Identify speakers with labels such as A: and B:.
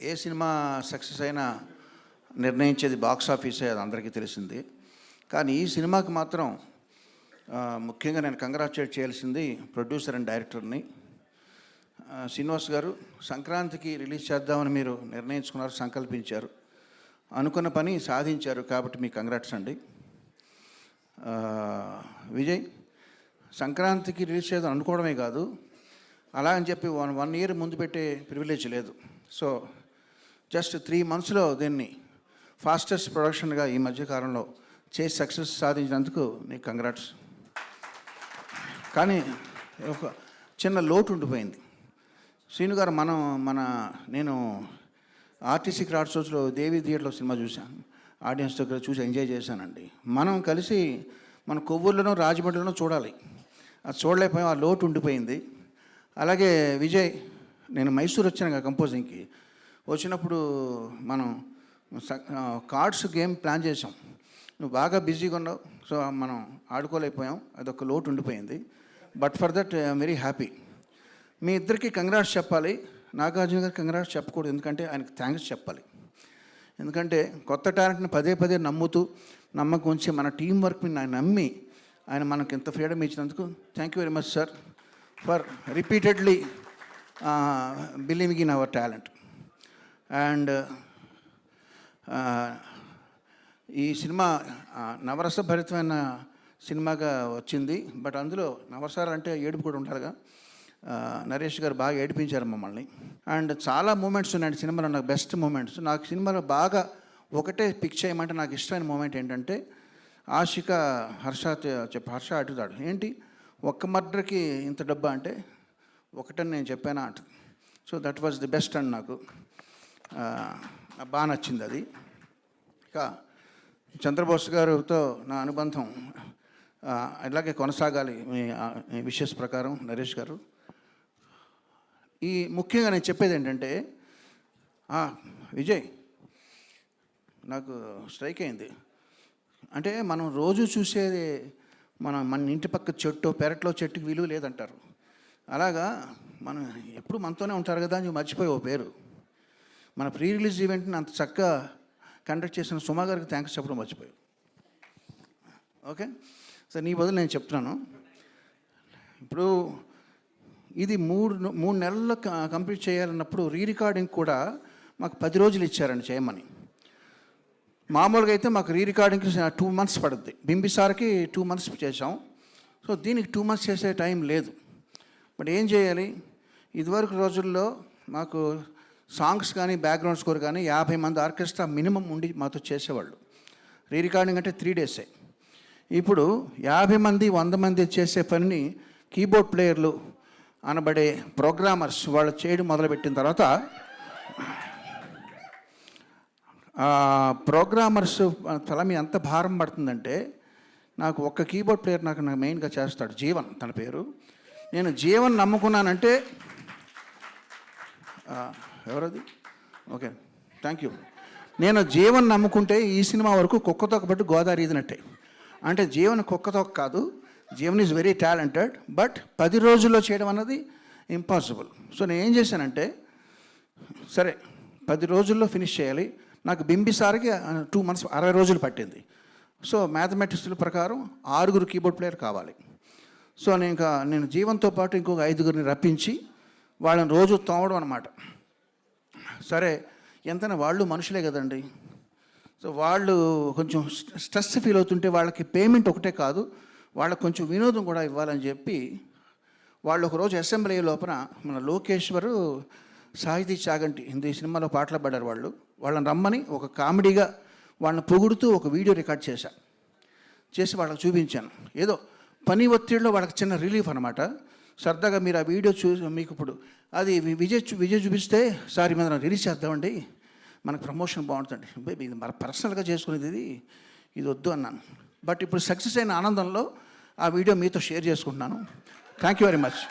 A: ఏ cinema success అయినా నిర్ణయించేది box ఆఫీసే, అది అందరికీ తెలిసింది. కానీ ఈ సినిమాకి మాత్రం ముఖ్యంగా నేను కంగ్రాచులేట్ చేయాల్సింది ప్రొడ్యూసర్ అండ్ డైరెక్టర్ని. శ్రీనివాస్ గారు, సంక్రాంతికి రిలీజ్ చేద్దామని మీరు నిర్ణయించుకున్నారు, సంకల్పించారు, అనుకున్న పని సాధించారు, కాబట్టి మీకు కంగ్రాట్స్ అండి. విజయ్, సంక్రాంతికి రిలీజ్ చేద్దాం అనుకోవడమే కాదు, అలా అని చెప్పి వన్ ఇయర్ ముందు పెట్టే ప్రివిలేజ్ లేదు. సో జస్ట్ 3 monthsలో దీన్ని ఫాస్టెస్ట్ ప్రొడక్షన్గా ఈ మధ్యకాలంలో చేసి సక్సెస్ సాధించినందుకు నీకు కంగ్రాట్స్. కానీ ఒక చిన్న లోటు ఉండిపోయింది. శ్రీను గారు, నేను ఆర్టీసీ క్రాడ్ షోస్లో దేవి థియేటర్లో సినిమా చూశాను, ఆడియన్స్ దగ్గర చూసి ఎంజాయ్ చేశానండి. మనం కలిసి మన కొవ్వూరులోనో రాజమండ్రిలోనో చూడాలి, అది చూడలేకపోయాం, ఆ లోటు ఉండిపోయింది. అలాగే విజయ్, నేను మైసూర్ వచ్చాను కంపోజింగ్కి. వచ్చినప్పుడు మనం కార్డ్స్ గేమ్ ప్లాన్ చేసాం, నువ్వు బాగా బిజీగా ఉన్నావు, సో మనం ఆడుకోలేకపోయాం, అదొక లోటు ఉండిపోయింది. But for that I'm very happy. మీ ఇద్దరికి కంగ్రాట్స్ చెప్పాలి, నాగార్జున గారికి కంగ్రాట్స్ చెప్పకూడదు, ఎందుకంటే ఆయనకు థ్యాంక్స్ చెప్పాలి. ఎందుకంటే కొత్త టాలెంట్ని పదే పదే నమ్మకం ఉంచి మన టీం వర్క్ని నమ్మి ఆయన మనకు ఎంత ఫ్రీడమ్ ఇచ్చినందుకు thank you very much sir for repeatedly believing in our talent. And ఈ సినిమా నవరసభరితమైన సినిమాగా వచ్చింది, బట్ అందులో నవరసాలు అంటే ఏడుపు కూడా ఉండాలిగా. నరేష్ గారు బాగా ఏడిపించారు మమ్మల్ని. అండ్ చాలా మూమెంట్స్ ఉన్నాయండి సినిమాలో, నాకు బెస్ట్ మూమెంట్స్. నాకు సినిమాలో బాగా ఒకటే పిక్ చేయమంటే నాకు ఇష్టమైన మూమెంట్ ఏంటంటే, ఆషిక హర్ష అడుగుతాడు, ఏంటి ఒక్క మర్డర్కి ఇంత డబ్బా అంటే, ఒకటని నేను చెప్పానా అంట. So that was the best and నాకు బాగా నచ్చింది అది. ఇక చంద్రబోస్ గారితో నా అనుబంధం ఇలాగే కొనసాగాలి మీ విషెస్ ప్రకారం నరేష్ గారు. ముఖ్యంగా నేను చెప్పేది ఏంటంటే, విజయ్, నాకు స్ట్రైక్ అయింది అంటే, మనం రోజు చూసేది మన ఇంటి పక్క చెట్టు పెరట్లో చెట్టుకి విలువ లేదంటారు. అలాగా మనం ఎప్పుడు మనతోనే ఉంటారు కదా అని మర్చిపోయి ఓ పేరు. మన ప్రీ రిలీజ్ ఈవెంట్ని అంత చక్కగా కండక్ట్ చేసిన సుమా గారికి థ్యాంక్స్ చెప్పడం మర్చిపోయావు. ఓకే సార్, నీ బదులు నేను చెప్తున్నాను. ఇప్పుడు ఇది మూడు నెలల్లో కంప్లీట్ చేయాలన్నప్పుడు రికార్డింగ్ కూడా మాకు 10 రోజులు ఇచ్చారండి చేయమని. మామూలుగా అయితే మాకు రికార్డింగ్కి 2 months పడుద్ది. బింబిసార్కి 2 months చేసాం. సో దీనికి 2 months చేసే టైం లేదు. బట్ ఏం చేయాలి, ఇదివరకు రోజుల్లో మాకు సాంగ్స్ కానీ బ్యాక్గ్రౌండ్ స్కోర్ కానీ 50 మంది ఆర్కెస్ట్రా మినిమం ఉండి మాతో చేసేవాళ్ళు. రికార్డింగ్ అంటే 3 days. ఇప్పుడు 50 మంది 100 మంది చేసే పనిని కీబోర్డ్ ప్లేయర్లు అనబడే ప్రోగ్రామర్స్ వాళ్ళు చేయడం మొదలుపెట్టిన తర్వాత, ప్రోగ్రామర్స్ తల మీద ఎంత భారం పడుతుందంటే, నాకు ఒక్క కీబోర్డ్ ప్లేయర్ నాకు మెయిన్గా చేస్తాడు, జీవన్ తన పేరు. నేను జీవన్ నమ్ముకున్నానంటే, ఎవరది? Okay, thank you. నేను జీవన్ నమ్ముకుంటే ఈ సినిమా వరకు కుక్కతోక బట్టి గోదావరి ఈదినట్టే. అంటే జీవన్ కుక్కతోక కాదు, Jeevan is very talented, but 10 రోజుల్లో చేయడం అన్నది ఇంపాసిబుల్. సో నేను ఏం చేశానంటే, సరే 10 రోజుల్లో ఫినిష్ చేయాలి. నాకు బింబిసార్కి 2 months 60 రోజులు పట్టింది. సో మ్యాథమెటిక్స్ ప్రకారం 6 కీబోర్డ్ ప్లేయర్ కావాలి. సో నేను జీవన్తో పాటు ఇంకొక 5 రప్పించి వాళ్ళని రోజు తోమడం అనమాట. సరే, ఎంతైనా వాళ్ళు మనుషులే కదండి. సో వాళ్ళు కొంచెం స్ట్రెస్ ఫీల్ అవుతుంటే వాళ్ళకి పేమెంట్ ఒకటే కాదు, వాళ్ళకి కొంచెం వినోదం కూడా ఇవ్వాలని చెప్పి వాళ్ళు ఒకరోజు అసెంబ్లీ లోపల మన లోకేశ్వరు, సాహితీ చాగంటి హిందీ సినిమాలో పాటలు పాడారు వాళ్ళని రమ్మని ఒక కామెడీగా వాళ్ళని పొగుడుతూ ఒక వీడియో రికార్డ్ చేసి వాళ్ళకి చూపించాను. ఏదో పని ఒత్తిడిలో వాళ్ళకి చిన్న రిలీఫ్ అనమాట. సరదాగా మీరు ఆ వీడియో చూసి మీకు ఇప్పుడు అది విజయ్ చూపిస్తే, సార్ మీద రిలీజ్ చేద్దామండి, మనకు ప్రమోషన్ బాగుంటుంది, ఇది మన పర్సనల్గా చేసుకునేది ఇది వద్దు అన్నాను. బట్ ఇప్పుడు సక్సెస్ అయిన ఆనందంలో ఆ వీడియో మీతో షేర్ చేసుకుంటున్నాను. Thank you very much.